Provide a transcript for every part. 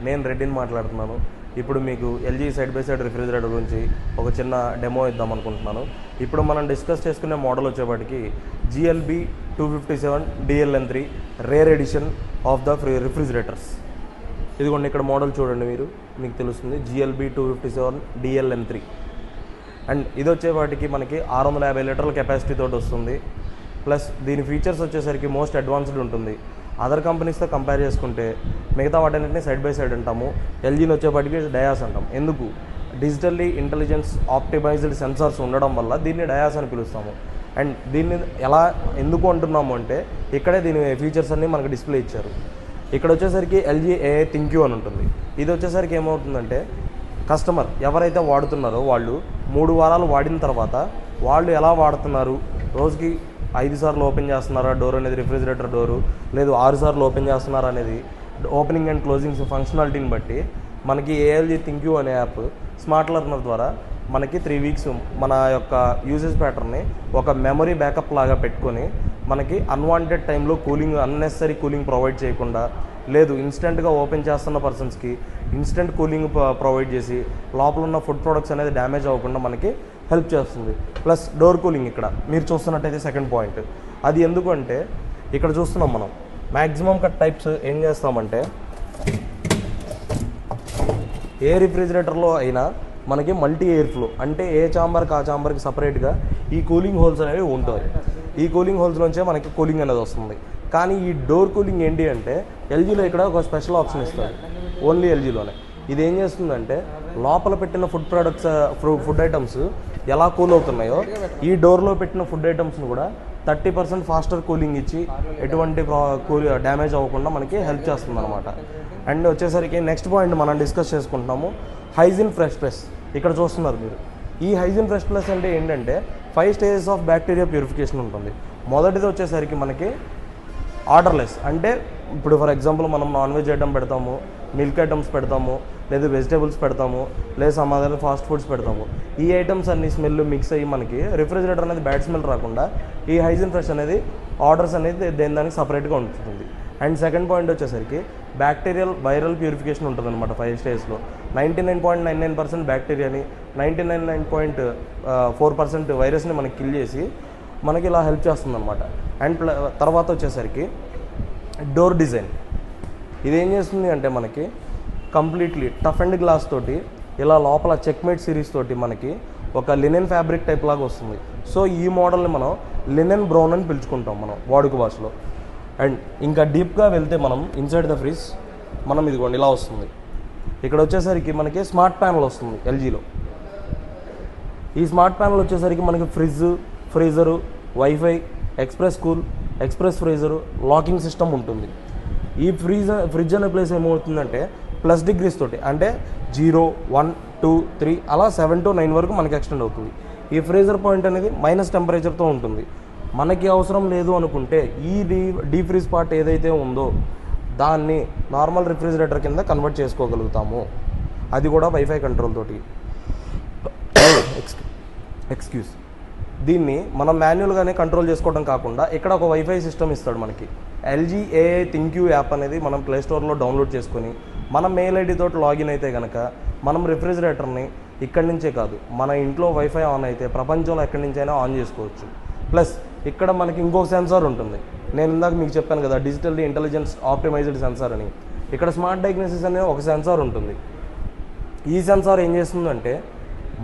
నేను రెడ్డిని మాట్లాడుతున్నాను. ఇప్పుడు మీకు LG side by side refrigerator గురించి ఒక చిన్న డెమో ఇద్దాం అనుకుంటున్నాను. ఇప్పుడు మనం డిస్కస్ చేసుకునే మోడల్ వచ్చేప్పటికి GLB 257 DLN3 rare edition of the refrigerators. ఇదిగోండి ఇక్కడ మోడల్ చూడండి, మీకు తెలుస్తుంది GLB 257 DLN3. అండ్ ఇది వచ్చేవాటికి మనకి 650 లీటర్ల కెపాసిటీ తోటి వస్తుంది. ప్లస్ దీని ఫీచర్స్ వచ్చేసరికి మోస్ట్ అడ్వాన్స్డ్ ఉంటుంది. అదర్ కంపెనీస్తో కంపేర్ చేసుకుంటే మిగతా వాటన్నిటిని సైడ్ బై సైడ్ అంటాము. ఎల్జీని వచ్చేపాటికి డయాస్ అంటాం. ఎందుకు? డిజిటల్లీ ఇంటెలిజెన్స్ ఆప్టిమైజ్డ్ సెన్సార్స్ ఉండడం వల్ల దీన్ని డయాస్ అని పిలుస్తాము. అండ్ దీన్ని ఎందుకు అంటున్నాము అంటే ఇక్కడే దీని ఫీచర్స్ అన్నీ మనకు డిస్ప్లే ఇచ్చారు. ఇక్కడ వచ్చేసరికి LG AI ThinQ అని ఉంటుంది. ఇది వచ్చేసరికి ఏమవుతుందంటే కస్టమర్ ఎవరైతే వాడుతున్నారో వాళ్ళు 3 వారాలు వాడిన తర్వాత వాళ్ళు ఎలా వాడుతున్నారు, రోజుకి 5 సార్లు ఓపెన్ చేస్తున్నారా డోర్ అనేది, రిఫ్రిజిరేటర్ డోరు, లేదు 6 సార్లు ఓపెన్ చేస్తున్నారా అనేది ఓపెనింగ్ అండ్ క్లోజింగ్స్ ఫంక్షనాలిటీని బట్టి మనకి ALG ThinQ అనే యాప్ స్మార్ట్ లెర్నర్ ద్వారా మనకి 3 వీక్స్ మన యొక్క యూసేజ్ ప్యాటర్న్ని ఒక మెమరీ బ్యాకప్ లాగా పెట్టుకొని మనకి అన్వాంటెడ్ టైంలో అన్నెసరీ కూలింగ్ ప్రొవైడ్ చేయకుండా, లేదు ఇన్స్టెంట్గా ఓపెన్ చేస్తున్న పర్సన్స్కి ఇన్స్టెంట్ కూలింగ్ ప్రొవైడ్ చేసి లోపల ఉన్న ఫుడ్ ప్రొడక్ట్స్ అనేది డ్యామేజ్ అవ్వకుండా మనకి హెల్ప్ చేస్తుంది. ప్లస్ డోర్ కూలింగ్ ఇక్కడ మీరు చూస్తున్నట్టయితే సెకండ్ పాయింట్. అది ఎందుకు అంటే ఇక్కడ చూస్తున్నాం మనం మ్యాక్సిమం టైప్స్ ఏం చేస్తామంటే ఏ రిఫ్రిజిరేటర్లో అయినా మనకి మల్టీ ఎయిర్ ఫ్లో అంటే ఏ ఛాంబర్కి ఆ ఛాంబర్కి సపరేట్గా ఈ కూలింగ్ హోల్స్ అనేవి ఉంటాయి. ఈ కూలింగ్ హోల్స్ నుంచే మనకి కూలింగ్ అనేది వస్తుంది. కానీ ఈ డోర్ కూలింగ్ ఏంటి అంటే ఎల్జీలో ఇక్కడ ఒక స్పెషల్ ఆప్షన్ ఇస్తారు, ఓన్లీ ఎల్జీలోనే. ఇది ఏం చేస్తుందంటే లోపల పెట్టిన ఫుడ్ ఐటమ్స్ ఎలా కూల్ అవుతున్నాయో ఈ డోర్లో పెట్టిన ఫుడ్ ఐటమ్స్ని కూడా 30% ఫాస్టర్ కూలింగ్ ఇచ్చి ఎటువంటి డ్యామేజ్ అవ్వకుండా మనకి హెల్ప్ చేస్తుంది అనమాట. అండ్ వచ్చేసరికి నెక్స్ట్ పాయింట్ మనం డిస్కస్ చేసుకుంటున్నాము, హైజీన్ ఫ్రెష్ ప్లస్. ఇక్కడ చూస్తున్నారు మీరు. ఈ హైజీన్ ఫ్రెష్ ప్లస్ అంటే ఏంటంటే 5 స్టేజెస్ ఆఫ్ బ్యాక్టీరియా ప్యూరిఫికేషన్ ఉంటుంది. మొదటిది వచ్చేసరికి మనకి ఆర్డర్లెస్, అంటే ఇప్పుడు ఫర్ ఎగ్జాంపుల్ మనం నాన్ వెజ్ ఐటమ్ పెడతాము, మిల్క్ ఐటమ్స్ పెడతాము, లేదా వెజిటేబుల్స్ పెడతాము, లేదా సమాధానం ఫాస్ట్ ఫుడ్స్ పెడతాము. ఈ ఐటమ్స్ అన్ని స్మెల్ మిక్స్ అయ్యి మనకి రిఫ్రిజిరేటర్ అనేది బ్యాడ్ స్మెల్ రాకుండా ఈ హైజీన్ ఫ్రెష్ అనేది ఆర్డర్స్ అనేది దానికి సపరేట్గా ఉంటుంది. అండ్ సెకండ్ పాయింట్ వచ్చేసరికి వైరల్ ప్యూరిఫికేషన్ ఉంటుంది అనమాట 5 స్టేజ్లో. 99.99% బ్యాక్టీరియాని 99.4% వైరస్ని మనకి కిల్ చేసి మనకి ఇలా హెల్ప్ చేస్తుంది అనమాట. అండ్ తర్వాత వచ్చేసరికి డోర్ డిజైన్. ఇదేం చేస్తుంది అంటే మనకి కంప్లీట్లీ టఫ్ అండ్ గ్లాస్ తోటి ఇలా లోపల చెక్మేట్ సిరీస్ తోటి మనకి ఒక లినెన్ ఫ్యాబ్రిక్ టైప్ లాగా వస్తుంది. సో ఈ మోడల్ని మనం లినెన్ బ్రౌన్ అని పిలుచుకుంటాం మనం వాడుక భాషలో. అండ్ ఇంకా డీప్గా వెళ్తే మనం ఇన్సైడ్ ద ఫ్రిడ్జ్ మనం ఇదిగోండి ఇలా వస్తుంది. ఇక్కడ వచ్చేసరికి మనకి స్మార్ట్ ప్యానల్ వస్తుంది ఎల్జీలో. ఈ స్మార్ట్ ప్యానల్ వచ్చేసరికి మనకి freezer, wifi, express cool, express freezer, locking system ఉంటుంది. ఈ ఫ్రిడ్జ్ అనే ప్లేస్ ఏమవుతుందంటే ప్లస్ డిగ్రీస్ తోటి అంటే 0, 1, 2, 3 అలా 7 to 9 వరకు మనకి ఎక్స్టెండ్ అవుతుంది. ఈ ఫ్రీజర్ పాయింట్ అనేది మైనస్ టెంపరేచర్తో ఉంటుంది. మనకి అవసరం లేదు అనుకుంటే ఈ డీప్ ఫ్రీజ్ పార్ట్ ఏదైతే ఉందో దాన్ని నార్మల్ రిఫ్రిజిరేటర్ కింద కన్వర్ట్ చేసుకోగలుగుతాము. అది కూడా వైఫై కంట్రోల్ తోటి. ఎక్స్క్యూజ్ దీన్ని మనం మాన్యువల్గానే కంట్రోల్ చేసుకోవడం కాకుండా ఇక్కడ ఒక వైఫై సిస్టమ్ ఇస్తాడు మనకి. LG AI ThinQ యాప్ అనేది మనం ప్లేస్టోర్లో డౌన్లోడ్ చేసుకొని మన మెయిల్ ఐడి తోటి లాగిన్ అయితే కనుక మనం రిఫ్రిజిరేటర్ని ఇక్కడి నుంచే కాదు మన ఇంట్లో వైఫై ఆన్ అయితే ప్రపంచంలో ఎక్కడి నుంచైనా ఆన్ చేసుకోవచ్చు. ప్లస్ ఇక్కడ మనకి ఇంకొక సెన్సార్ ఉంటుంది. నేను ఇందాక మీకు చెప్పాను కదా డిజిటల్లీ ఇంటెలిజెన్స్ ఆప్టిమైజ్డ్ సెన్సార్ అని. ఇక్కడ స్మార్ట్ డయాగ్నోసిస్ అనే ఒక సెన్సార్ ఉంటుంది. ఈ సెన్సార్ ఏం చేస్తుందంటే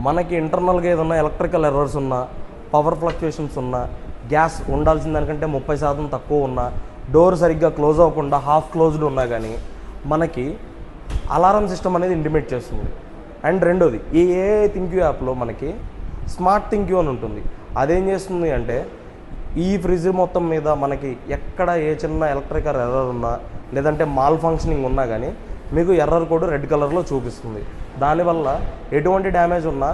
మనకి ఇంటర్నల్గా ఏదన్నా ఎలక్ట్రికల్ ఎర్రర్స్ ఉన్నా, పవర్ ఫ్లక్చుయేషన్స్ ఉన్నా, గ్యాస్ ఉండాల్సిన దానికంటే 30% తక్కువ ఉన్నా, డోర్ సరిగ్గా క్లోజ్ అవ్వకుండా హాఫ్ క్లోజ్డ్ ఉన్నా కానీ మనకి అలారం సిస్టమ్ అనేది ఇంటిమేట్ చేస్తుంది. అండ్ రెండోది ఈ AI ThinQ యాప్లో మనకి స్మార్ట్ ThinQ అని ఉంటుంది. అదేం చేస్తుంది అంటే ఈ ఫ్రిడ్జ్ మొత్తం మీద మనకి ఎక్కడ ఏ చిన్న ఎలక్ట్రికల్ ఎర్రర్ ఉన్నా లేదంటే మాల్ ఫంక్షనింగ్ ఉన్నా కానీ మీకు ఎర్రర్ కోడ్ రెడ్ కలర్లో చూపిస్తుంది. దానివల్ల ఎటువంటి డ్యామేజ్ ఉన్నా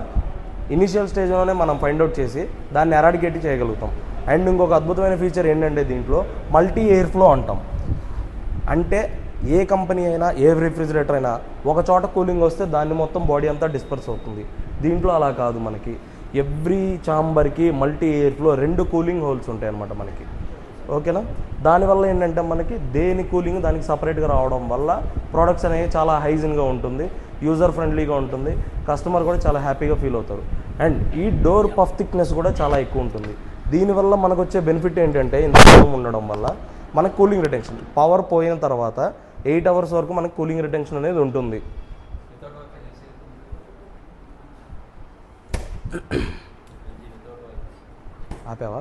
ఇనిషియల్ స్టేజ్లోనే మనం ఫైండ్ అవుట్ చేసి దాన్ని ఎరాడికేట్ చేయగలుగుతాం. అండ్ ఇంకొక అద్భుతమైన ఫీచర్ ఏంటంటే దీంట్లో మల్టీ ఎయిర్ ఫ్లో అంటాం. అంటే ఏ కంపెనీ అయినా ఏ రిఫ్రిజిరేటర్ అయినా ఒక చోట కూలింగ్ వస్తే దాన్ని మొత్తం బాడీ అంతా డిస్పర్స్ అవుతుంది. దీంట్లో అలా కాదు, మనకి ఎవ్రీ ఛాంబర్కి multi air flow 2 cooling holes ఉంటాయి అన్నమాట మనకి. ఓకేనా? దానివల్ల ఏంటంటే మనకి దేని కూలింగ్ దానికి సపరేట్గా రావడం వల్ల ప్రోడక్ట్స్ అనేవి చాలా హైజీన్గా ఉంటుంది, యూజర్ ఫ్రెండ్లీగా ఉంటుంది, కస్టమర్ కూడా చాలా హ్యాపీగా ఫీల్ అవుతారు. అండ్ ఈ డోర్ పఫ్ థిక్నెస్ కూడా చాలా ఎక్కువ ఉంటుంది. దీనివల్ల మనకు వచ్చే బెనిఫిట్ ఏంటంటే ఇంత రూమ్ ఉండడం వల్ల మనకు కూలింగ్ రిటెన్షన్, పవర్ పోయిన తర్వాత 8 hours వరకు మనకు కూలింగ్ రిటెన్షన్ అనేది ఉంటుంది. ఆపావా?